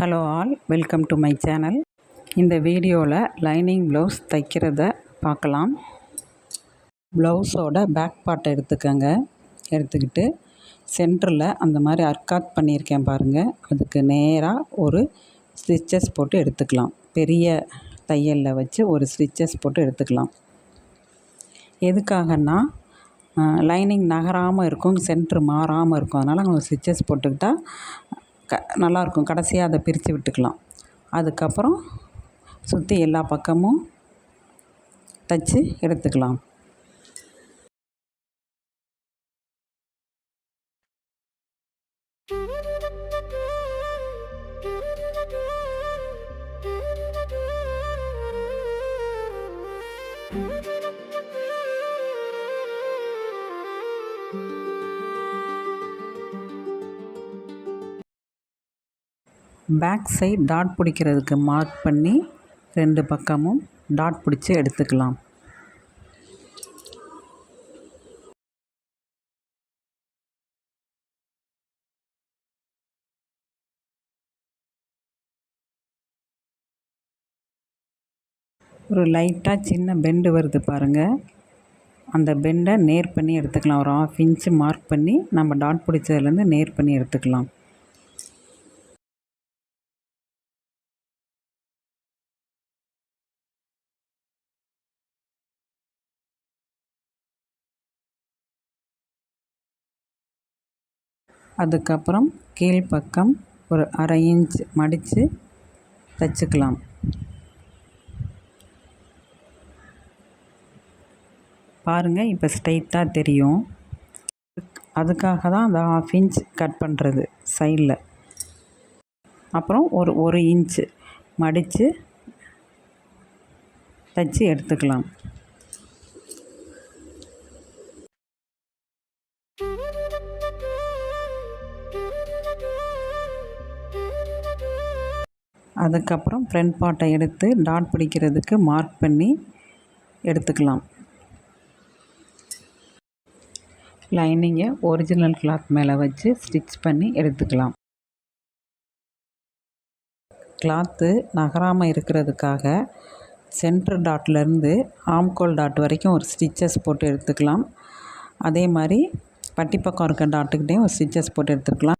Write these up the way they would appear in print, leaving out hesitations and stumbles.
Hello all, welcome to my channel. இந்த வீடியோவில் lining blouse தைக்கிறத பார்க்கலாம். ப்ளவுஸோட பேக் பார்ட்டை எடுத்துக்கிட்டு சென்டரில் அந்த மாதிரி அர்க்காத் பண்ணியிருக்கேன் பாருங்கள். அதுக்கு நேராக ஒரு ஸ்டிச்சஸ் போட்டு எடுத்துக்கலாம். பெரிய தையலில் வச்சு ஒரு ஸ்டிச்சஸ் போட்டு எடுத்துக்கலாம். எதுக்காகன்னா லைனிங் நகராமல் இருக்கும், சென்ட்ரு மாறாமல் இருக்கும். அதனால் நம்ம ஸ்டிச்சஸ் போட்டுக்கிட்டால் நல்லாயிருக்கும். கடைசியாக அதை பிரித்து விட்டுக்கலாம். அதுக்கப்புறம் சுற்றி எல்லா பக்கமும் தைச்சி எடுத்துக்கலாம். பேக் சைட் டாட் பிடிக்கிறதுக்கு மார்க் பண்ணி 2 பக்கமும் டாட் பிடிச்சி எடுத்துக்கலாம். ஒரு லைட்டாக சின்ன பெண்டு வருது பாருங்கள். அந்த பெண்டை நேர் பண்ணி எடுத்துக்கலாம். ஒரு 1/2 இன்ச்சு மார்க் பண்ணி நம்ம டாட் பிடிச்சதுலேருந்து நேர் பண்ணி எடுத்துக்கலாம். அதுக்கப்புறம் கீழ்ப்பக்கம் ஒரு 1/2 இன்ச் மடித்து தைச்சிக்கலாம். பாருங்கள், இப்போ ஸ்ட்ரைட்டாக தெரியும். அதுக்காக தான் அந்த 1/2 இன்ச் கட் பண்ணுறது சைடில். அப்புறம் ஒரு 1 இன்ச்சு மடித்து தைச்சி எடுத்துக்கலாம். அதுக்கப்புறம் ஃப்ரண்ட் பார்ட்டை எடுத்து டாட் பிடிக்கிறதுக்கு மார்க் பண்ணி எடுத்துக்கலாம். லைனிங்கை ஒரிஜினல் கிளாத் மேலே வச்சு ஸ்டிச் பண்ணி எடுத்துக்கலாம். கிளாத்து நகராமல் இருக்கிறதுக்காக சென்டர் டாட்லேருந்து ஆம்கோல் டாட் வரைக்கும் ஒரு ஸ்டிச்சஸ் போட்டு எடுத்துக்கலாம். அதே மாதிரி பட்டி பக்கம் இருக்க டாட்டுக்கிட்டேயும் ஒரு ஸ்டிச்சஸ் போட்டு எடுத்துக்கலாம்.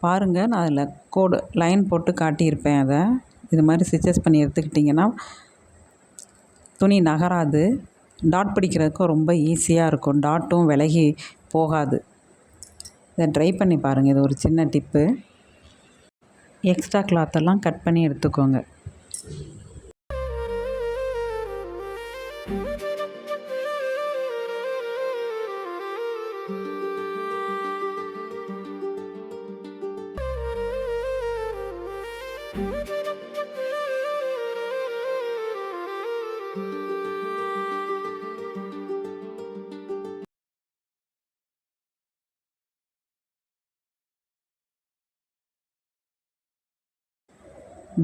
பாருங்கள், நான் அதில் கோடு லைன் போட்டு காட்டியிருப்பேன். அதை இது மாதிரி ஸ்டிச்சஸ் பண்ணி எடுத்துக்கிட்டிங்கன்னா துணி நகராது. டாட் பிடிக்கிறதுக்கும் ரொம்ப ஈஸியாக இருக்கும். டாட்டும் விலகி போகாது. இதை ட்ரை பண்ணி பாருங்கள். இது ஒரு சின்ன டிப்பு. எக்ஸ்ட்ரா கிளாத்தெல்லாம் கட் பண்ணி எடுத்துக்கோங்க.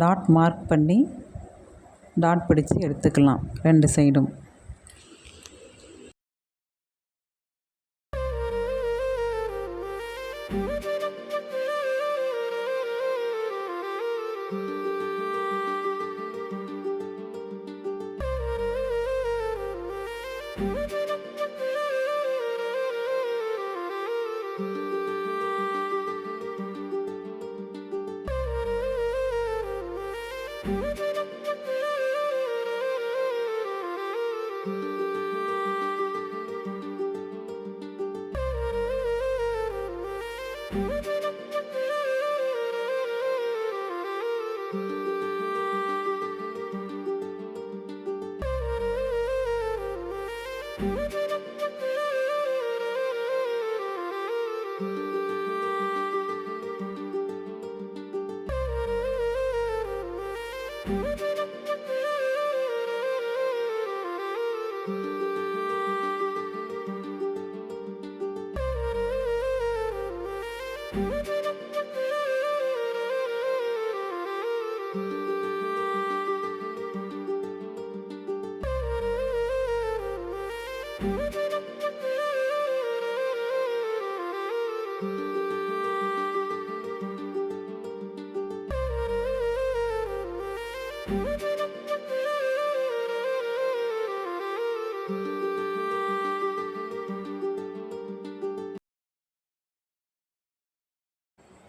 டாட் மார்க் பண்ணி டாட் பிடிச்சி எடுத்துக்கலாம் 2 சைடும்.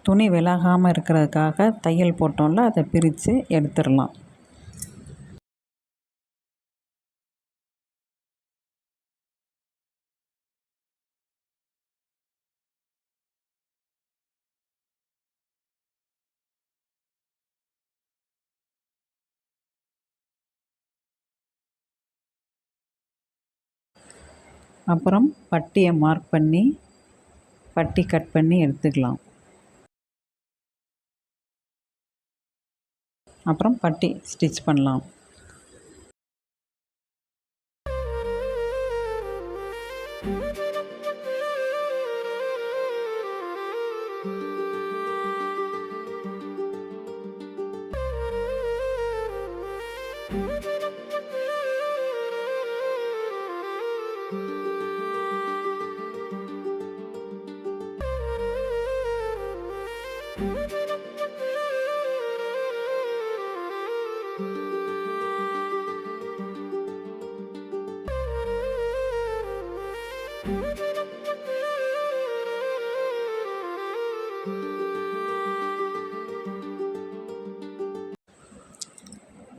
துணி விலகாமல் இருக்கிறதுக்காக தையல் போட்டோம்ல, அதை பிரித்து எடுத்துடலாம். அப்புறம் பட்டியை மார்க் பண்ணி பட்டி கட் பண்ணி எடுத்துக்கலாம். அப்புறம் பட்டி ஸ்டிச் பண்ணலாம்.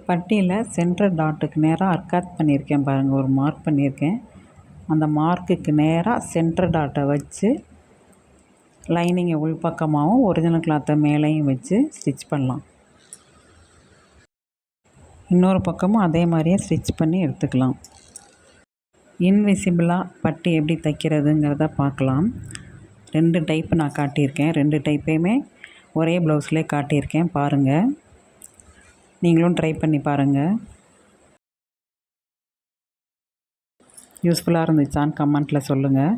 பட்டியில் சென்டர் டாட்டுக்கு நேராக அர்க்காத் பண்ணியிருக்கேன் பாருங்கள், ஒரு மார்க் பண்ணியிருக்கேன். அந்த மார்க்குக்கு நேராக சென்டர் டாட்டை வச்சு லைனிங்கை உள்பக்கமாகவும் ஒரிஜினல் கிளாத்தை மேலேயும் வச்சு ஸ்டிச் பண்ணலாம். இன்னொரு பக்கமும் அதே மாதிரியே ஸ்டிச் பண்ணி எடுத்துக்கலாம். இன்விசிபிளாக பட்டி எப்படி தைக்கிறதுங்கிறத பார்க்கலாம். 2 டைப்பு நான் காட்டியிருக்கேன். 2 டைப்பையுமே ஒரே ப்ளவுஸ்லேயே காட்டியிருக்கேன், பாருங்கள். நீங்களும் ட்ரை பண்ணி பாருங்கள். யூஸ்ஃபுல்லாக இருந்துச்சான்னு கமெண்ட்டில் சொல்லுங்கள்.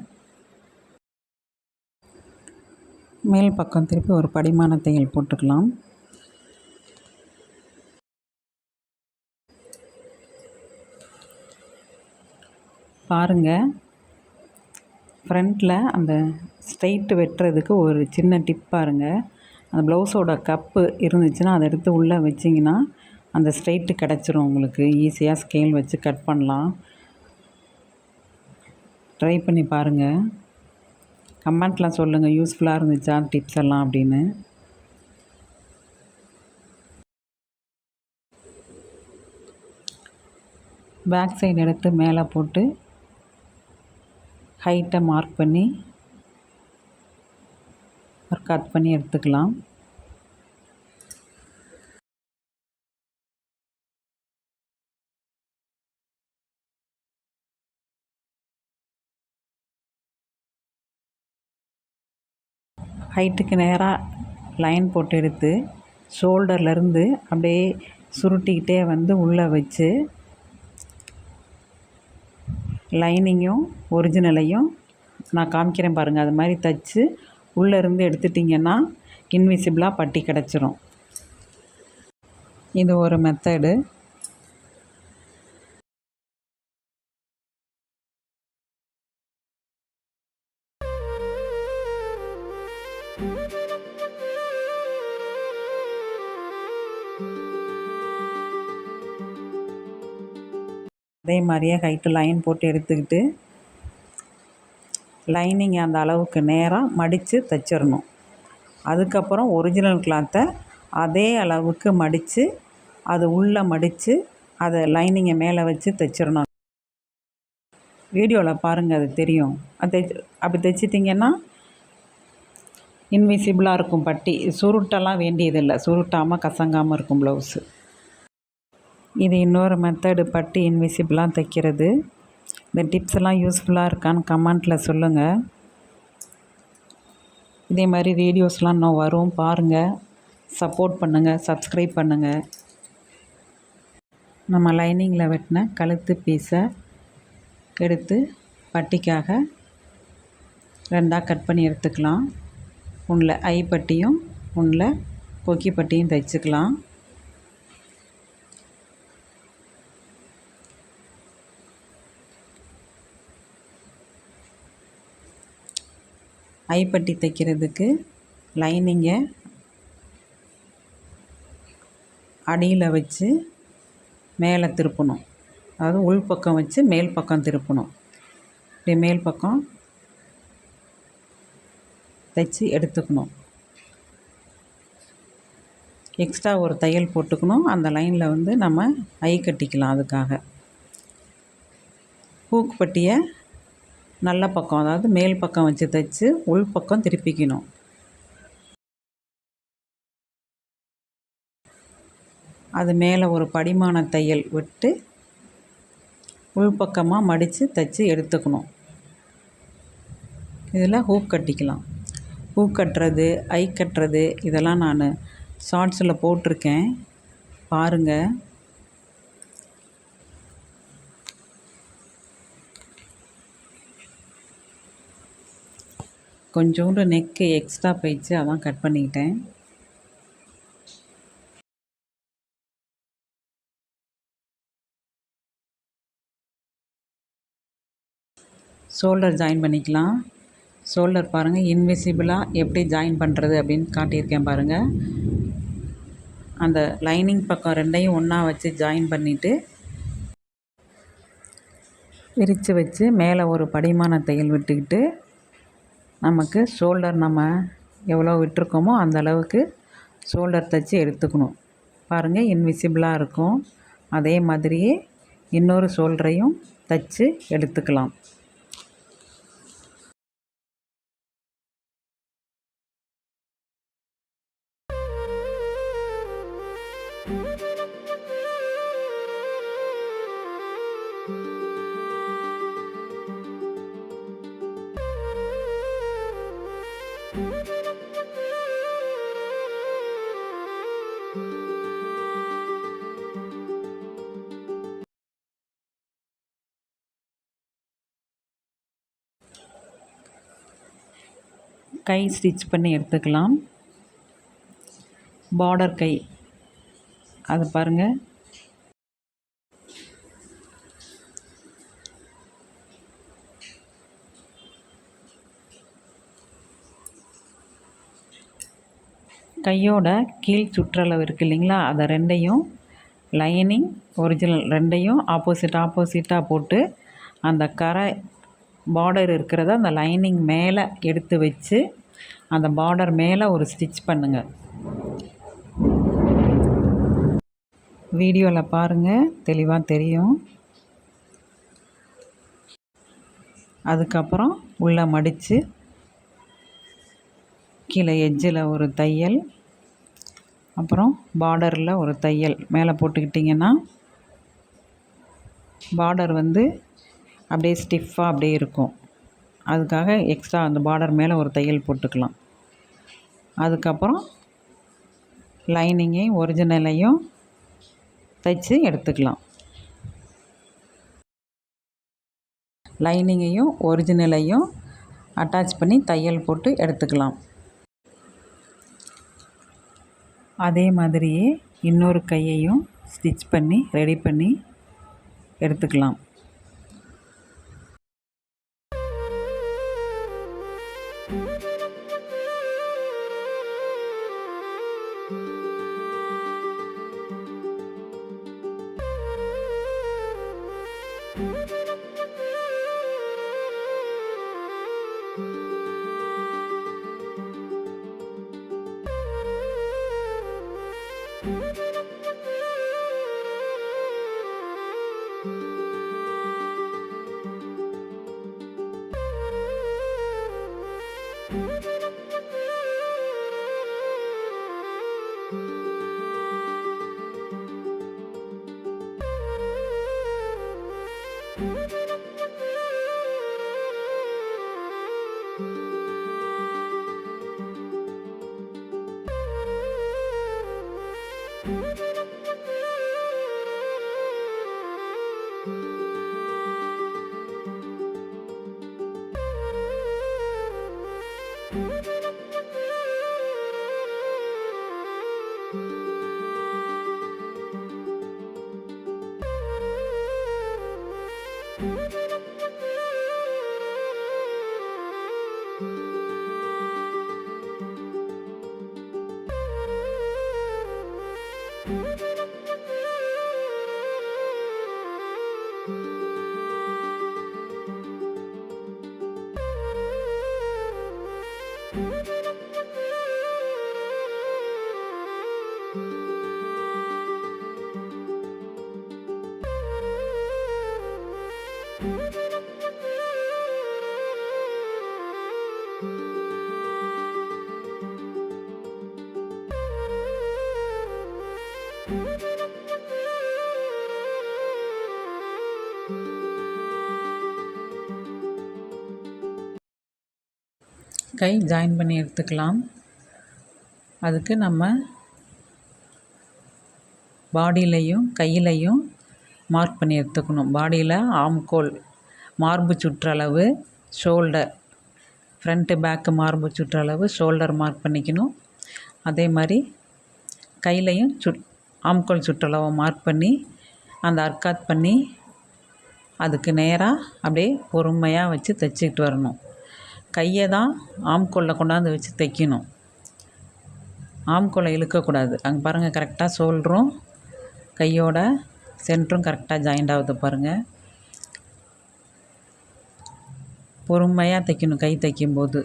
மேல் பக்கம் திருப்பி ஒரு படிமான தையல் போட்டுக்கலாம். பாருங்கள், ஃப்ரண்ட்டில் அந்த ஸ்ட்ரைட்டு வெட்டுறதுக்கு ஒரு சின்ன டிப் பாருங்கள். அந்த ப்ளவுஸோட கப்பு இருந்துச்சுன்னா அதை எடுத்து உள்ளே வச்சிங்கன்னா அந்த ஸ்ட்ரைட்டு கிடச்சிரும் உங்களுக்கு. ஈஸியாக ஸ்கேல் வச்சு கட் பண்ணலாம். ட்ரை பண்ணி பாருங்கள். கமெண்ட்டில் சொல்லுங்கள் யூஸ்ஃபுல்லாக இருந்துச்சா டிப்ஸ் எல்லாம் அப்படின்னு. பேக் சைடு எடுத்து மேலே போட்டு ஹைட்டை மார்க் பண்ணி கட் பண்ணி எடுத்துக்கலாம். ஹைட்டுக்கு நேராக லைன் போட்டு எடுத்து ஷோல்டர்லேருந்து அப்படியே சுருட்டிக்கிட்டே வந்து உள்ளே வச்சு லைனிங்கும் ஒரிஜினலையும் நான் காமிக்கிறேன் பாருங்கள். அது மாதிரி தைச்சு உள்ளேருந்து எடுத்துட்டிங்கன்னா இன்விசிபிளாக பட்டி கிடச்சிரும். இது ஒரு மெத்தடு. அதே மாதிரியே ஹைட்டு லைன் போட்டு எடுத்துக்கிட்டு லைனிங் அந்த அளவுக்கு நேராக மடித்து தைச்சிடணும். அதுக்கப்புறம் ஒரிஜினல் கிளாத்தை அதே அளவுக்கு மடித்து அது உள்ளே மடித்து அதை லைனிங்கை மேலே வச்சு தைச்சிடணும். வீடியோவில் பாருங்கள், அது தெரியும். அப்படி தைச்சிட்டிங்கன்னா இன்விசிபிளாக இருக்கும் பட்டி. சுருட்டெல்லாம் வேண்டியதில்லை, சுருட்டாமல் கசங்காமல் இருக்கும் ப்ளவுஸு. இது இன்னொரு மெத்தடு பட்டி இன்விசிபிளாக தைக்கிறது. இந்த டிப்ஸ் எல்லாம் யூஸ்ஃபுல்லாக இருக்கான்னு கமெண்ட்டில் சொல்லுங்கள். இதே மாதிரி வீடியோஸ்லாம் இன்னும் வரும், பாருங்கள். சப்போர்ட் பண்ணுங்கள், சப்ஸ்கிரைப் பண்ணுங்கள். நம்ம லைனிங்கில் வெட்டின கழுத்து பீஸை எடுத்து பட்டிக்காக 2ஆக கட் பண்ணி எடுத்துக்கலாம். ஒன்றில் ஐ பட்டியும் ஒன்றில் கொக்கி பட்டியும் தைச்சிக்கலாம். ஐப்பட்டி தைக்கிறதுக்கு லைனிங்கை அடியில் வச்சு மேலே திருப்பணும். அதாவது உள் பக்கம் வச்சு மேல் பக்கம் திருப்பணும். இப்படி மேல் பக்கம் தைச்சி எடுத்துக்கணும். எக்ஸ்ட்ரா ஒரு தையல் போட்டுக்கணும். அந்த லைனில் வந்து நம்ம ஐ கட்டிக்கலாம். அதுக்காக ஹூக் பட்டியை நல்ல பக்கம், அதாவது மேல் பக்கம் வச்சு தைச்சி உள் பக்கம் திருப்பிக்கணும். அது மேலே ஒரு படிமான தையல் விட்டு உள்பக்கமாக மடித்து தைச்சி எடுத்துக்கணும். இதில் ஹூக் கட்டிக்கலாம். ஹூக் கட்டுறது, ஐ கட்டுறது இதெல்லாம் நான் ஷார்ட்ஸில் போட்டிருக்கேன், பாருங்கள். கொஞ்சோண்டு நெக்கு எக்ஸ்ட்ரா போயிடுச்சு, அதான் கட் பண்ணிக்கிட்டேன். ஷோல்டர் ஜாயின் பண்ணிக்கலாம். ஷோல்டர் பாருங்கள், இன்விசிபிளாக எப்படி ஜாயின் பண்ணுறது அப்படின்னு காட்டியிருக்கேன் பாருங்கள். அந்த லைனிங் பக்கம் ரெண்டையும் ஒன்றா வச்சு ஜாயின் பண்ணிவிட்டு விரித்து வச்சு மேலே ஒரு படிமான தையல் விட்டுக்கிட்டு நமக்கு ஷோல்டர் நம்ம எவ்வளோ விட்டுருக்கோமோ அந்த அளவுக்கு ஷோல்டர் தைச்சி எடுத்துக்கணும். பாருங்கள், இன்விசிபிளாக இருக்கும். அதே மாதிரியே இன்னொரு ஷோல்டரையும் தைச்சி எடுத்துக்கலாம். கை ஸ்டிச் பண்ணி எடுத்துக்கலாம். பார்டர் கை அது பாருங்கள், கையோட கீழ் சுற்றளவு இருக்குது இல்லைங்களா, அதை ரெண்டையும் லைனிங் ஒரிஜினல் ரெண்டையும் ஆப்போசிட்டாக போட்டு அந்த கரை பார்டர் இருக்கிறத அந்த லைனிங் மேலே எடுத்து வச்சு அந்த பார்டர் மேலே ஒரு ஸ்டிச் பண்ணுங்கள். வீடியோவில் பாருங்கள், தெளிவாக தெரியும். அதுக்கப்புறம் உள்ளே மடித்து கீழே எட்ஜில் ஒரு தையல், அப்புறம் பார்டரில் ஒரு தையல் மேலே போட்டுக்கிட்டிங்கன்னா பார்டர் வந்து அப்படியே ஸ்டிஃபாக அப்படியே இருக்கும். அதுக்காக எக்ஸ்ட்ரா அந்த பார்டர் மேலே ஒரு தையல் போட்டுக்கலாம். அதுக்கப்புறம் லைனிங்கையும் ஒரிஜினலையும் தைச்சி எடுத்துக்கலாம். லைனிங்கையும் ஒரிஜினலையும் அட்டாச் பண்ணி தையல் போட்டு எடுத்துக்கலாம். அதே மாதிரியே இன்னொரு கையையும் ஸ்டிச் பண்ணி ரெடி பண்ணி எடுத்துக்கலாம். கை ஜாயின் பண்ணி எடுத்துக்கலாம். அதுக்கு நம்ம பாடியிலையும் கையிலையும் மார்க் பண்ணி எடுத்துக்கணும். பாடியில் ஆம்கோல், மார்பு சுற்றளவு, ஷோல்டர், ஃப்ரண்ட்டு பேக்கு மார்பு சுற்றளவு, ஷோல்டர் மார்க் பண்ணிக்கணும். அதே மாதிரி கையிலையும் ஆம்கோல் சுற்றளவை மார்க் பண்ணி அந்த அர்க்காத் பண்ணி அதுக்கு நேராக அப்படியே பொறுமையாக வச்சு தைச்சிக்கிட்டு வரணும். கையை தான் ஆம்கோலில் கொண்டாந்து வச்சு தைக்கணும். ஆம்கோலை இழுக்கக்கூடாது. அங்கே பாருங்கள், கரெக்டாக ஷோல்டரும் கையோட சென்டரும் கரெக்டாக ஜாயிண்ட் ஆகுது பாருங்கள். பொறுமையாக தைக்கணும். கை தைக்கும்போது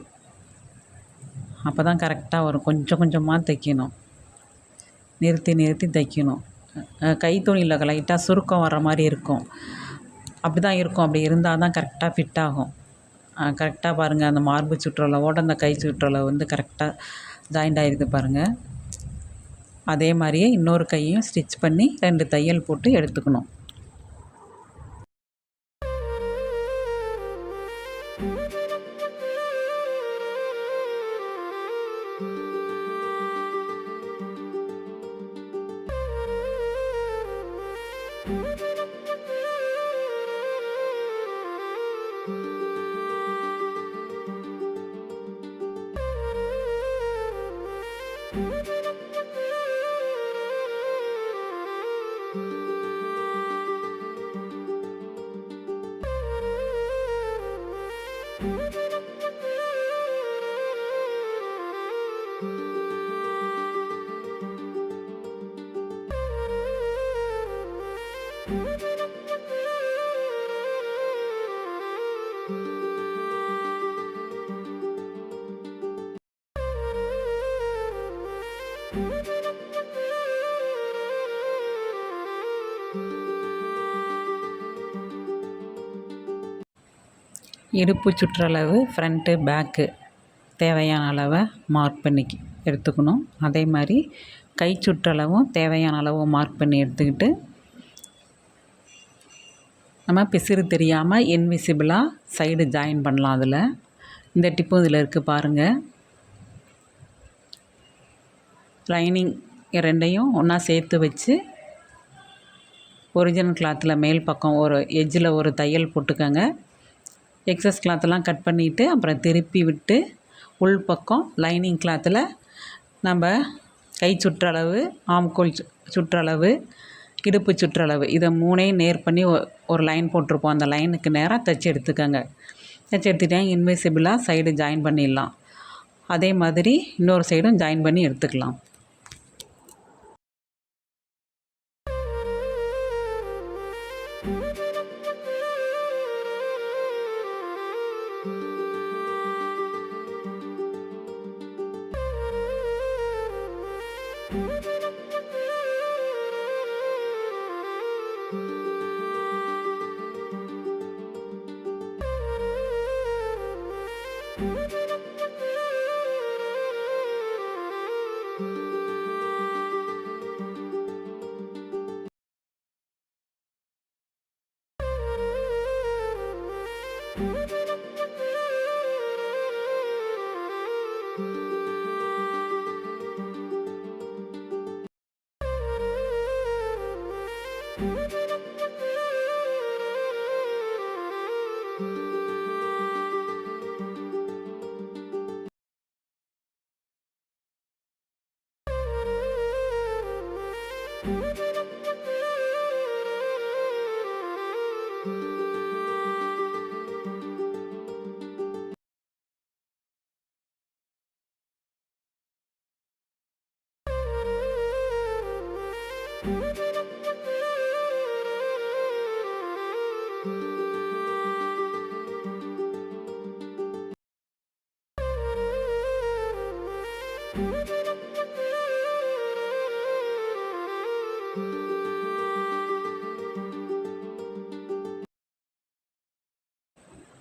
அப்போ தான் கரெக்டாக வரும். கொஞ்சம் கொஞ்சமாக தைக்கணும். நிறுத்தி நிறுத்தி தைக்கணும். கை துணியில் லைட்டாக சுருக்கம் வர்ற மாதிரி இருக்கும். அப்படி தான் இருக்கும். அப்படி இருந்தால் தான் கரெக்டாக ஃபிட் ஆகும். கரெக்டாக பாருங்கள், அந்த மார்பு சுற்றளவோட அந்த கை சுற்றளவு வந்து கரெக்டாக ஜாயிண்ட் ஆகிருக்கு பாருங்கள். அதே மாதிரியே இன்னொரு கையையும் ஸ்டிச் பண்ணி 2 தையல் போட்டு எடுத்துக்கணும். இடுப்பு சுற்றளவு, ஃப்ரண்ட்டு பேக்கு தேவையான அளவை மார்க் பண்ணி எடுத்துக்கணும். அதே மாதிரி கை சுற்றளவும் தேவையான அளவு மார்க் பண்ணி எடுத்துக்கிட்டு நம்ம பிசிறு தெரியாமல் இன்விசிபிளாக சைடு ஜாயின் பண்ணலாம். அதில் இந்த டிப்பும் இதில் இருக்குது பாருங்கள். லைனிங் ரெண்டையும் ஒன்றா சேர்த்து வச்சு ஒரிஜினல் கிளாத்தில் மேல் பக்கம் ஒரு எட்ஜில் ஒரு தையல் போட்டுக்கோங்க. எக்ஸஸ் கிளாத்தெல்லாம் கட் பண்ணிவிட்டு அப்புறம் திருப்பி விட்டு உள் பக்கம் லைனிங் கிளாத்தில் நம்ம கை சுற்றளவு, ஆம்கோல் சுற்றளவு, இடுப்பு சுற்றளவு இதை 3ஐயும் நேர் பண்ணி ஒரு லைன் போட்டிருப்போம். அந்த லைனுக்கு நேராக தைச்சி எடுத்துக்கோங்க. தைச்சி எடுத்துகிட்டேன் இன்விசிபிளாக சைடு ஜாயின் பண்ணிடலாம். அதே மாதிரி இன்னொரு சைடும் ஜாயின் பண்ணி எடுத்துக்கலாம்.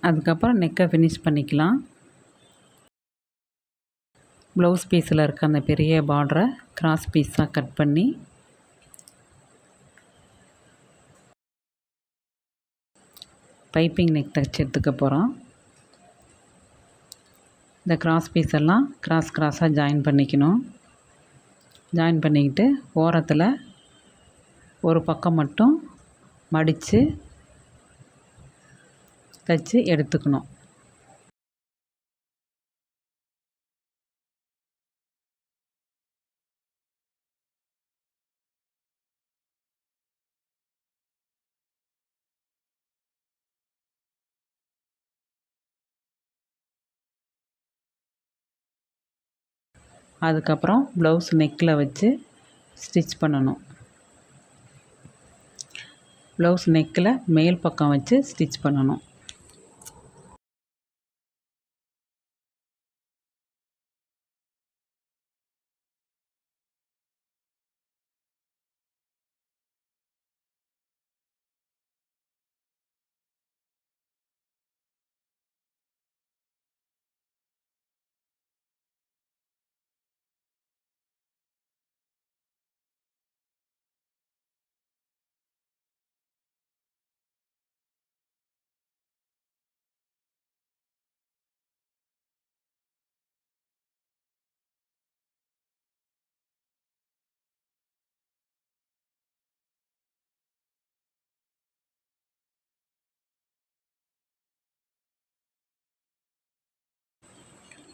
அதுக்கப்புறம் நெக்கை ஃபினிஷ் பண்ணிக்கலாம். ப்ளவுஸ் பீஸில் இருக்க அந்த பெரிய பார்டரை கிராஸ் பீஸாக கட் பண்ணி பைப்பிங் நெக் தைச்சி எடுத்துக்க போகிறோம். இந்த கிராஸ் பீஸ் எல்லாம் கிராஸாக ஜாயின் பண்ணிக்கணும். ஜாயின் பண்ணிக்கிட்டு ஓரத்தில் ஒரு பக்கம் மட்டும் மடித்து தைச்சி எடுத்துக்கணும். அதுக்கப்புறம் ப்ளவுஸ் நெக்கில் வச்சு ஸ்டிச் பண்ணணும். ப்ளவுஸ் நெக்கில் மேல் பக்கம் வச்சு ஸ்டிச் பண்ணணும்.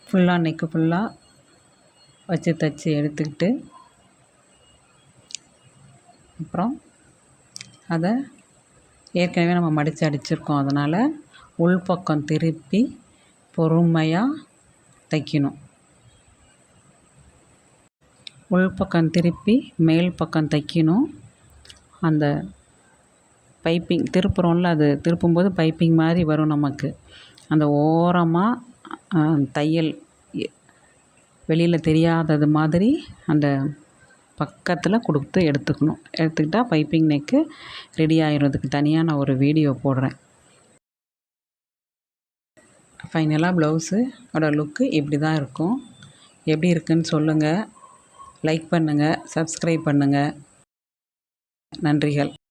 ஃபுல்லாக நெக்கு ஃபுல்லாக வச்சு தைச்சி எடுத்துக்கிட்டு அப்புறம் அதை ஏற்கனவே நம்ம மடித்து அடிச்சிருக்கோம். அதனால் உள்பக்கம் திருப்பி பொறுமையாக தைக்கணும். உள்பக்கம் திருப்பி மேல் பக்கம் தைக்கணும். அந்த பைப்பிங் திருப்புறோம்ல, அது திருப்பும்போது பைப்பிங் மாதிரி வரும் நமக்கு. அந்த ஓரமாக தையல் வெளியில் தெரியாதது மாதிரி அந்த பக்கத்தில் கொடுத்து எடுத்துக்கணும். எடுத்துக்கிட்டால் பைப்பிங் நெக்கு ரெடி ஆயிரும். அதுக்கு தனியாக நான் ஒரு வீடியோ போடுறேன். ஃபைனலாக ப்ளவுஸோட லுக்கு இப்படி தான் இருக்கும். எப்படி இருக்குதுன்னு சொல்லுங்கள். லைக் பண்ணுங்கள், சப்ஸ்கிரைப் பண்ணுங்கள். நன்றிகள்.